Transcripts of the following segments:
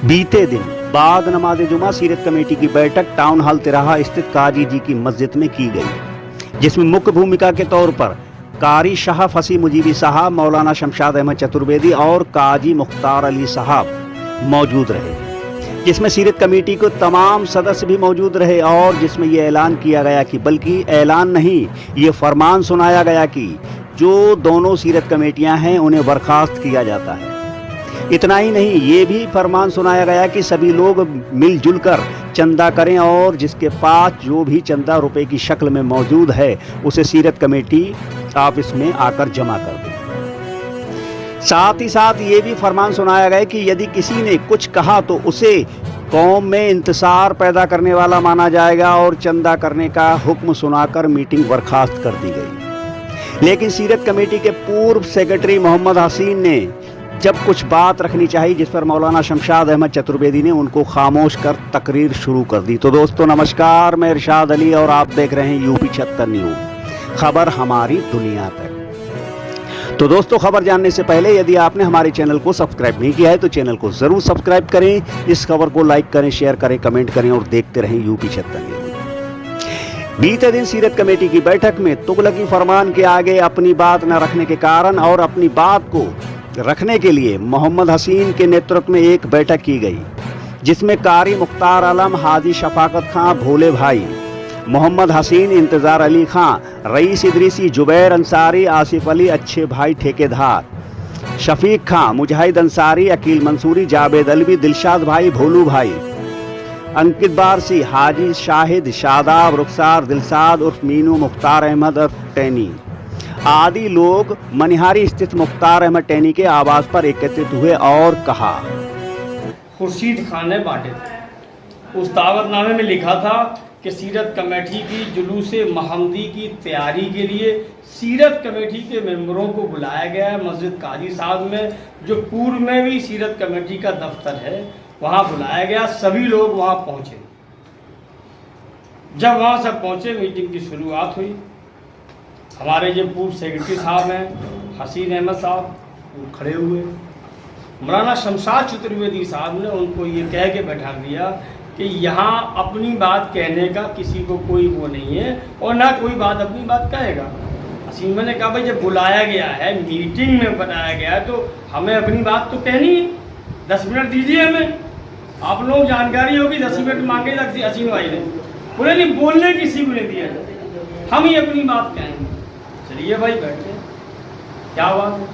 बीते दिन बाद नमाज जुमा सीरत कमेटी की बैठक टाउन हॉल तिराहा स्थित काजी जी की मस्जिद में की गई, जिसमें मुख्य भूमिका के तौर पर कारी शाह फसी मुजीबी साहब, मौलाना शमशाद अहमद चतुर्वेदी और काजी मुख्तार अली साहब मौजूद रहे। जिसमें सीरत कमेटी को तमाम सदस्य भी मौजूद रहे और जिसमें ये ऐलान किया गया कि, बल्कि ऐलान नहीं, ये फरमान सुनाया गया कि जो दोनों सीरत कमेटियां हैं उन्हें बर्खास्त किया जाता है। इतना ही नहीं, ये भी फरमान सुनाया गया कि सभी लोग मिलजुल कर चंदा करें और जिसके पास जो भी चंदा रुपए की शक्ल में मौजूद है उसे सीरत कमेटी ऑफिस में आकर जमा कर दें। साथ ही साथ ये भी फरमान सुनाया गया कि यदि किसी ने कुछ कहा तो उसे कौम में इंतसार पैदा करने वाला माना जाएगा और चंदा करने का हुक्म सुनाकर मीटिंग बर्खास्त कर दी गई। लेकिन सीरत कमेटी के पूर्व सेक्रेटरी मोहम्मद हसीन ने जब कुछ बात रखनी चाहिए, जिस पर मौलाना शमशाद अहमद चतुर्वेदी ने उनको खामोश कर तकरीर शुरू कर दी। तो दोस्तों नमस्कार, मैं इरशाद अली और आप देख रहे हैं यूपी 76 न्यूज़, खबर हमारी दुनिया तक। तो दोस्तों, खबर जानने से पहले यदि आपने हमारे चैनल को सब्सक्राइब नहीं किया है तो चैनल को जरूर सब्सक्राइब करें, इस खबर को लाइक करें, शेयर करें, कमेंट करें और देखते रहें यूपी 76 न्यूज़। बीते दिन सीरत कमेटी की बैठक में तुगलकी फरमान के आगे अपनी बात न रखने के कारण और अपनी बात को रखने के लिए मोहम्मद हसीन के नेतृत्व में एक बैठक की गई, जिसमें कारी मुख्तार आलम, हाजी शफाकत खां, भोले भाई, मोहम्मद हसीन, इंतजार अली खां, रईस इदरीसी, जुबैर अंसारी, आसिफ अली, अच्छे भाई ठेकेदार, शफीक खां, मुजाहिद अंसारी, अकील मंसूरी, जावेद अलवी, दिलशाद भाई, भोलू भाई, अंकित बारसी, हाजी शाहिद, शादाब, रुखसार, दिलसाद उर्फ मीनू, मुख्तार अहमद उर्फ टैनी आदि लोग मनिहारी स्थित मुख्तार अहमद टैनी के आवास पर एकत्रित हुए और कहा, खुर्शीद खान ने बांटे थे। उस दावतनामे में लिखा था कि सीरत कमेटी की जुलूसे महमदी की तैयारी के लिए सीरत कमेटी के मेंबरों को बुलाया गया है मस्जिद काजी साहब में, जो पूर्व में भी सीरत कमेटी का दफ्तर है, वहाँ बुलाया गया। सभी लोग वहाँ पहुँचे। जब वहाँ सब पहुँचे, मीटिंग की शुरुआत हुई। हमारे जो पूर्व सेक्रेटरी साहब हैं हसीन अहमद साहब, वो खड़े हुए। मौलाना शमशाद चतुर्वेदी साहब ने उनको ये कह के बैठा दिया कि यहाँ अपनी बात कहने का किसी को कोई वो नहीं है और ना कोई बात अपनी बात कहेगा। हसीन ने कहा, भाई जब बुलाया गया है, मीटिंग में बताया गया है, तो हमें अपनी बात तो कहनी है। 10 मिनट दीजिए हमें, आप लोग जानकारी होगी। 10 मिनट मांगे हसीन भाई ने, बोले नहीं, बोलने किसी को नहीं दिया, हम ही अपनी बात कहेंगे। चलिए भाई बैठे। क्या बात है?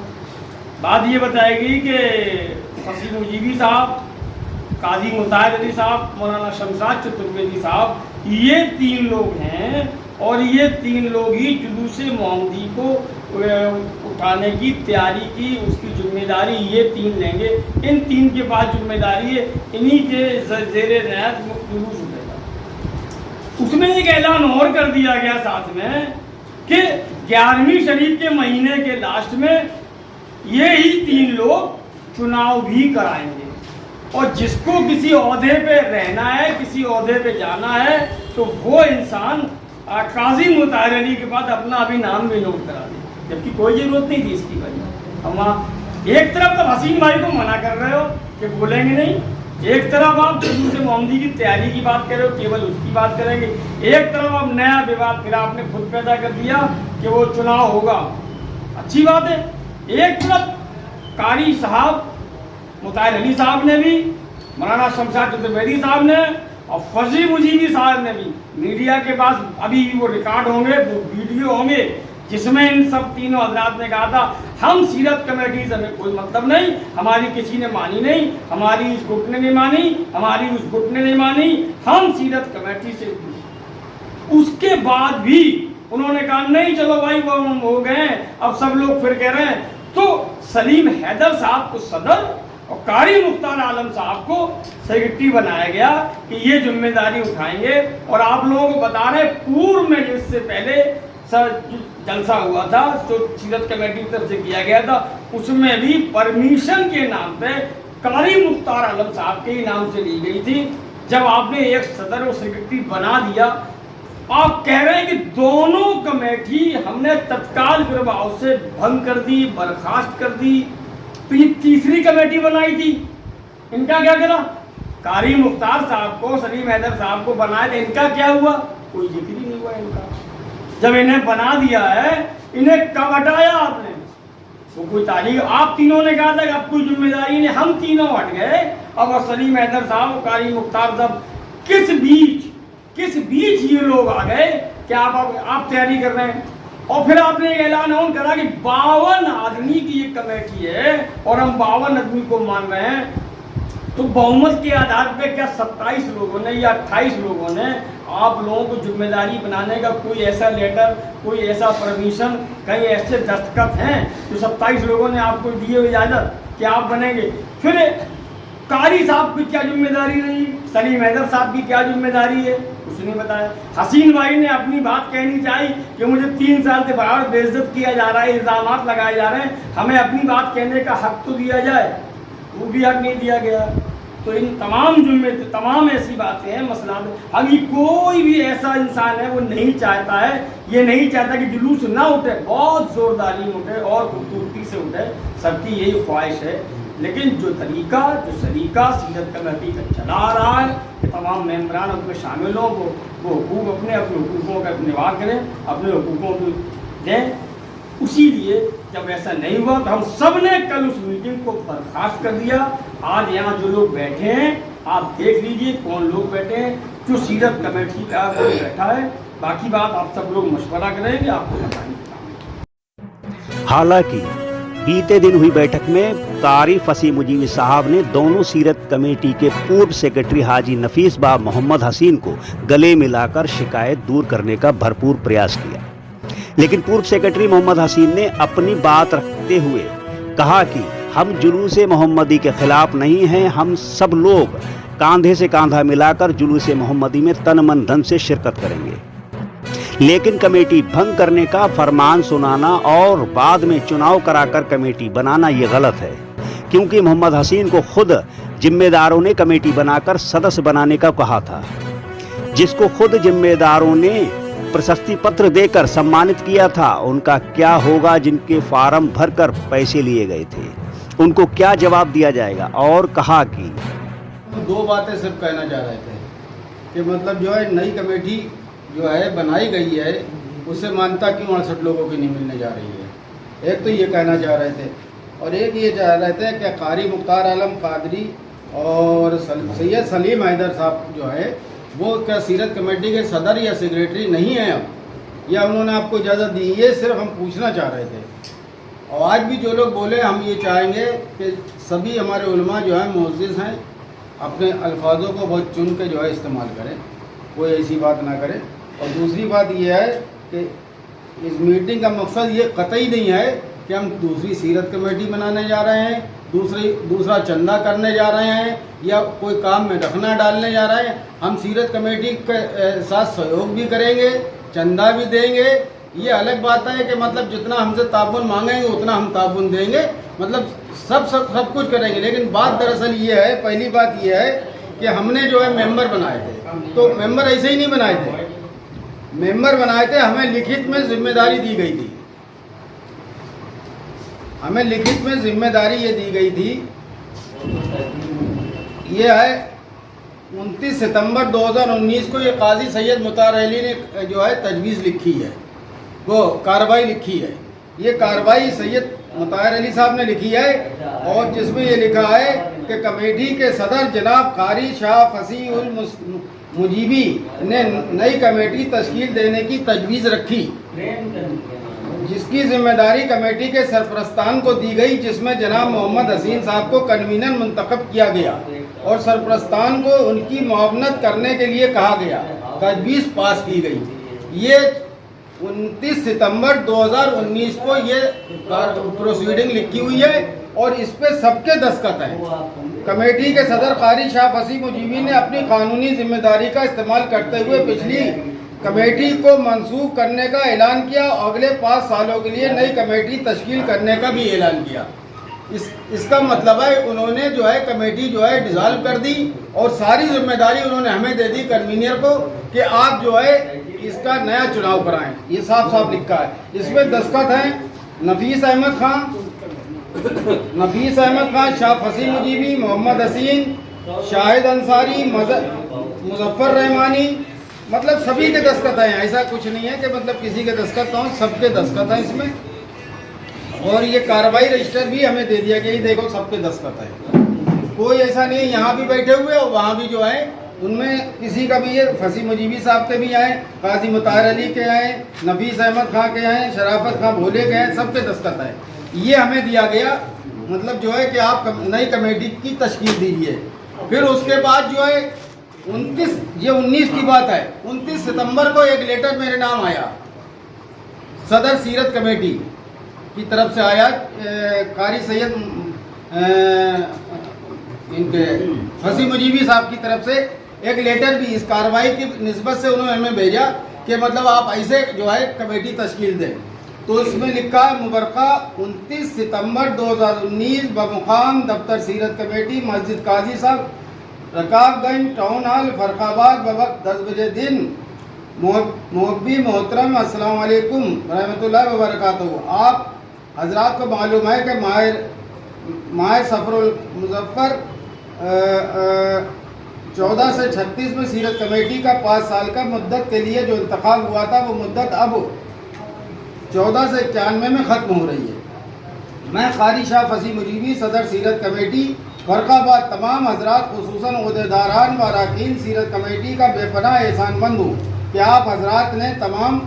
बात ये बताएगी कि फसी मुजीबी साहब, काजी मुख्तार अली साहब, मौलाना शमशाद चतुर्वेदी साहब, ये 3 लोग हैं और ये 3 लोग ही जुलूसे मोहम्मदी को उठाने की तैयारी की, उसकी जिम्मेदारी ये 3 लेंगे। इन 3 के पास जिम्मेदारी है, इन्हीं के ज़ेरे रहत जुलूस उठेगा। उसमें एक ऐलान और कर दिया गया साथ में कि 11वीं शरीफ के महीने के लास्ट में ये ही 3 लोग चुनाव भी कराएंगे और जिसको किसी ओहदे पे रहना है, किसी ओहदे पे जाना है, तो वो इंसान काजी मुख्तार अली के बाद अपना अभी नाम भी नोट करा दे, जबकि कोई ज़रूरत नहीं थी इसकी। भाई हम एक तरफ तो हसीन भाई को मना कर रहे हो कि बोलेंगे नहीं, एक तरफ आप जुलूस मोहम्मदी की तैयारी की बात कर रहे हो, केवल उसकी बात करेंगे। एक तरफ आप नया विवाद फिर आपने खुद पैदा कर दिया कि वो चुनाव होगा। अच्छी बात है। एक तरफ कारी साहब मुख्तार अली साहब ने भी, मौलाना शमशाद चतुर्वेदी साहब ने और फसी मुजीबी साहब ने भी, मीडिया के पास अभी वो रिकॉर्ड होंगे, वो वीडियो होंगे, जिसमें इन सब तीनों हजरात ने कहा था, हम सीरत कमेटी से हमें कोई मतलब नहीं, हमारी किसी ने मानी नहीं, हमारी इस गुट ने नहीं मानी, हमारी उस गुट ने नहीं मानी, हम सीरत कमेटी से। उसके बाद भी उन्होंने कहा नहीं चलो भाई वो हम हो गए, अब सब लोग फिर कह रहे हैं। तो सलीम हैदर साहब को सदर और कारी मुख्तार आलम साहब को सेक्रेटरी बनाया गया कि ये जिम्मेदारी उठाएंगे। और आप लोगों को बता रहे, पूर्व में जिससे पहले सर जलसा हुआ था जो सीरत कमेटी की तरफ से किया गया था, उसमें भी परमिशन के नाम पे कारी मुख्तार आलम साहब के ही नाम से ली गई थी। जब आपने एक सदर और सेक्रेटरी बना दिया, आप कह रहे हैं कि दोनों कमेटी हमने तत्काल प्रभाव से भंग कर दी, बर्खास्त कर दी, तो ये तीसरी कमेटी बनाई थी, इनका क्या करा? कारी मुख्तार साहब को, सलीम हैदर साहब को बनाया था, इनका क्या हुआ? कोई जिक्र ही नहीं हुआ इनका। जब इन्हें बना दिया है, इन्हें कब हटाया आपने? वो कोई तारीख आप तीनों ने कहा था कि अब कोई जिम्मेदारी नहीं, हम तीनों हट गए। अब सलीम हैदर साहब और कारी मुख्तार साहब किस बीच ये लोग आ गए कि आप तैयारी कर रहे हैं। और फिर आपने एक ऐलान ऑन करा कि 52 आदमी की ये कमेटी है और हम 52 आदमी को मान रहे हैं। तो बहुमत के आधार पे क्या 27 लोगों ने या 28 लोगों ने आप लोगों को जिम्मेदारी बनाने का कोई ऐसा लेटर, कोई ऐसा परमिशन, कहीं ऐसे दस्तखत हैं जो 27 लोगों ने आपको दिए हुए इजाज़त कि आप बनेंगे? फिर कारी साहब की क्या जिम्मेदारी रही, सलीम हैदर साहब की क्या जिम्मेदारी है, कुछ नहीं बताया। हसीन भाई ने अपनी बात कहनी चाहिए कि मुझे 3 साल से बाहर बेइज्जत किया जा रहा है, इल्ज़ामात लगाए जा रहे हैं, हमें अपनी बात कहने का हक तो दिया जाए, वो भी हक नहीं दिया गया। तो इन तमाम ऐसी बातें हैं, मसला। अभी कोई भी ऐसा इंसान है वो नहीं चाहता है, ये नहीं चाहता कि जुलूस ना उठे, बहुत जोरदारी में उठे और खूबसूरती से उठे, सबकी यही ख्वाहिश है। लेकिन जो सलीका सीरत कमेटी का चला आ रहा है कि तमाम मेम्बरान उसमें शामिल हों, वो हुकूक अपने हुकूकों का निवाह करें, अपने हुकूकों को दें। उसी लिए जब ऐसा नहीं हुआ तो हम सब ने कल उस मीटिंग को बर्खास्त कर दिया। आज यहाँ जो लोग बैठे हैं आप देख लीजिए कौन लोग बैठे हैं, जो सीरत कमेटी का कोई बैठा है। बाकी बात आप सब लोग मशवरा करेंगे, आपको बताएंगे। हालांकि बीते दिन हुई बैठक में कारी फसी मुजीबी साहब ने दोनों सीरत कमेटी के पूर्व सेक्रेटरी हाजी नफीस बा मोहम्मद हसीन को गले मिलाकर शिकायत दूर करने का भरपूर प्रयास किया। लेकिन पूर्व सेक्रेटरी मोहम्मद हसीन ने अपनी बात रखते हुए कहा कि हम जुलूस मोहम्मदी के खिलाफ नहीं हैं, हम सब लोग कांधे से कांधा मिलाकर जुलूस मोहम्मदी में तन मन धन से शिरकत करेंगे। लेकिन कमेटी भंग करने का फरमान सुनाना और बाद में चुनाव कराकर कमेटी बनाना ये गलत है, क्योंकि मोहम्मद हसीन को खुद जिम्मेदारों ने कमेटी बनाकर सदस्य बनाने का कहा था, जिसको खुद जिम्मेदारों ने प्रशस्ति पत्र देकर सम्मानित किया था। उनका क्या होगा जिनके फार्म भरकर पैसे लिए गए थे, उनको क्या जवाब दिया जाएगा? और कहा कि 2 बातें सिर्फ कहना चाह रहे थे कि मतलब जो है नई कमेटी जो है बनाई गई है उससे मान्यता क्यों 68 लोगों की नहीं मिलने जा रही है। एक तो ये कहना चाह रहे थे, और एक ये चाह रहे थे कि कारी मुख्तार आलम कादरी और सैयद सलीम हैदर साहब जो है वो क्या सीरत कमेटी के सदर या सेक्रेटरी नहीं हैं अब, या उन्होंने आपको इजाज़त दी? ये सिर्फ हम पूछना चाह रहे थे। और आज भी जो लोग बोले, हम ये चाहेंगे कि सभी हमारे उलमा जो है मुअज़्ज़िज़ हैं, अपने अल्फाजों को बहुत चुन के जो है इस्तेमाल करें, कोई ऐसी बात ना करें। और दूसरी बात ये है कि इस मीटिंग का मकसद ये कतई नहीं है कि हम दूसरी सीरत कमेटी बनाने जा रहे हैं, दूसरा चंदा करने जा रहे हैं, या कोई काम में रखना डालने जा रहे हैं। हम सीरत कमेटी के साथ सहयोग भी करेंगे, चंदा भी देंगे। ये अलग बात है कि मतलब जितना हमसे ताबुन मांगेंगे उतना हम ताबुन देंगे, मतलब सब कुछ करेंगे। लेकिन बात दरअसल ये है, पहली बात ये है कि हमने जो है मेंबर बनाए थे, तो मेंबर ऐसे ही नहीं बनाए थे, मेंबर बनाए थे, हमें लिखित में जिम्मेदारी दी गई थी। हमें लिखित में जिम्मेदारी ये दी गई थी, ये है 29 सितंबर 2019 को ये काजी सैयद मुतार अली ने जो है तजवीज़ लिखी है, वो कार्रवाई लिखी है। ये कार्रवाई सैयद मुतार अली साहब ने लिखी है, और जिसमें ये लिखा है कि कमेटी के सदर जनाब कारी शाह फसी उल मुजीबी ने नई कमेटी तश्कील देने की तजवीज़ रखी, जिसकी जिम्मेदारी कमेटी के सरपरस्तान को दी गई, जिसमें जनाब मोहम्मद हसीन साहब को कन्वीनर मुंतखब किया गया और सरपरस्तान को उनकी मुआवनत करने के लिए कहा गया। तजवीज़ पास की गई। ये 29 सितंबर 2019 को ये प्रोसीडिंग लिखी हुई है और इस पे सबके दस्तखत हैं। कमेटी के सदर कारी शाह फसी मुजीबी ने अपनी कानूनी जिम्मेदारी का इस्तेमाल करते हुए पिछली कमेटी को मंसूख करने का ऐलान किया, अगले 5 सालों के लिए नई कमेटी तश्कील करने का भी ऐलान किया। इसका मतलब है उन्होंने जो है कमेटी जो है डिसॉल्व कर दी और सारी जिम्मेदारी उन्होंने हमें दे दी कन्वीनर को कि आप जो है इसका नया चुनाव कराएं। ये साफ साफ लिखा है, इसमें दस्तखत हैं नफीस अहमद खान, शाह फसी मुजीबी, मोहम्मद हसीन, शाहिद अंसारी, मुजफ्फर रहमानी, मतलब सभी के दस्तखत हैं। ऐसा कुछ नहीं है कि मतलब किसी के दस्तखत हों, सबके दस्तखत हैं इसमें। और ये कार्रवाई रजिस्टर भी हमें दे दिया गया, ये देखो सबके दस्तखत है। कोई ऐसा नहीं है, यहाँ भी बैठे हुए और वहाँ भी जो है उनमें किसी का भी ये फसी मुजीबी साहब के भी आए, काजी मुताहिर अली के आए, नफीस अहमद खां के आए, शराफत खां भोले के आए, सबके दस्तखत हैं। ये हमें दिया गया, मतलब जो है कि आप नई कमेटी की तश्कील दीजिए। फिर उसके बाद जो है 19 की बात है, 29 सितंबर को एक लेटर मेरे नाम आया, सदर सीरत कमेटी की तरफ से आया। कारी सैयद इनके फसी मुजीबी साहब की तरफ से एक लेटर भी इस कार्रवाई की निस्बत से उन्होंने हमें भेजा कि मतलब आप ऐसे जो है कमेटी तश्कील दें। तो इसमें लिखा है मुबरका 29 सितंबर 2019 बमुकाम दफ्तर सीरत कमेटी, मस्जिद काजी साहब, रकाबगंज टाउन हॉल, फरखाबाद, बवक्त 10 बजे दिन। मोहब्बी मोहतरम अस्सलाम वालेकुम रहमतुल्लाहि व बरकातहू। आप हजरात को मालूम है कि माह सफरुल मुजफ्फर 14 से 36 में सीरत कमेटी का 5 साल का मुद्दत के लिए जो इंतखाब हुआ था, वो मुद्दत अब 14 से 91 में ख़त्म हो रही है। मैं कारी शाह फसी मुजीबी सदर सीरत कमेटी फरखाबाद तमाम हजरात खुसूसन ओहदेदारान व अरकान सीरत कमेटी का बेपनाह एहसानमंद हूँ कि आप हजरात ने तमाम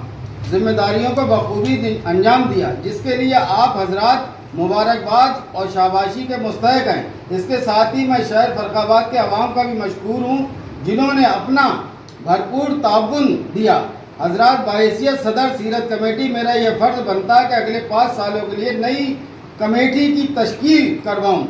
जिम्मेदारियों को बखूबी अंजाम दिया, जिसके लिए आप हजरात मुबारकबाद और शाबाशी के मुस्तहक हैं। इसके साथ ही मैं शहर फरखाबाद के अवाम का भी मशकूर हूँ, जिन्होंने अपना भरपूर ताउन दिया। हजरात, बाहैसियत सदर सीरत कमेटी मेरा यह फ़र्ज़ बनता है कि अगले 5 सालों के लिए नई कमेटी की तश्कील करवाऊँ।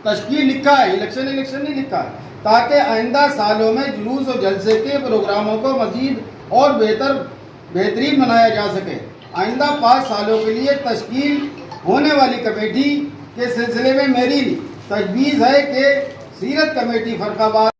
तश्कील लिखा है, इलेक्शन नहीं लिखा है, ताकि आइंदा सालों में जुलूस और जलसे के प्रोग्रामों को मज़ीद और बेहतरीन बनाया जा सके। आइंदा 5 सालों के लिए तश्कील होने वाली कमेटी के सिलसिले में मेरी तजवीज़ है कि सीरत कमेटी फरखाबाद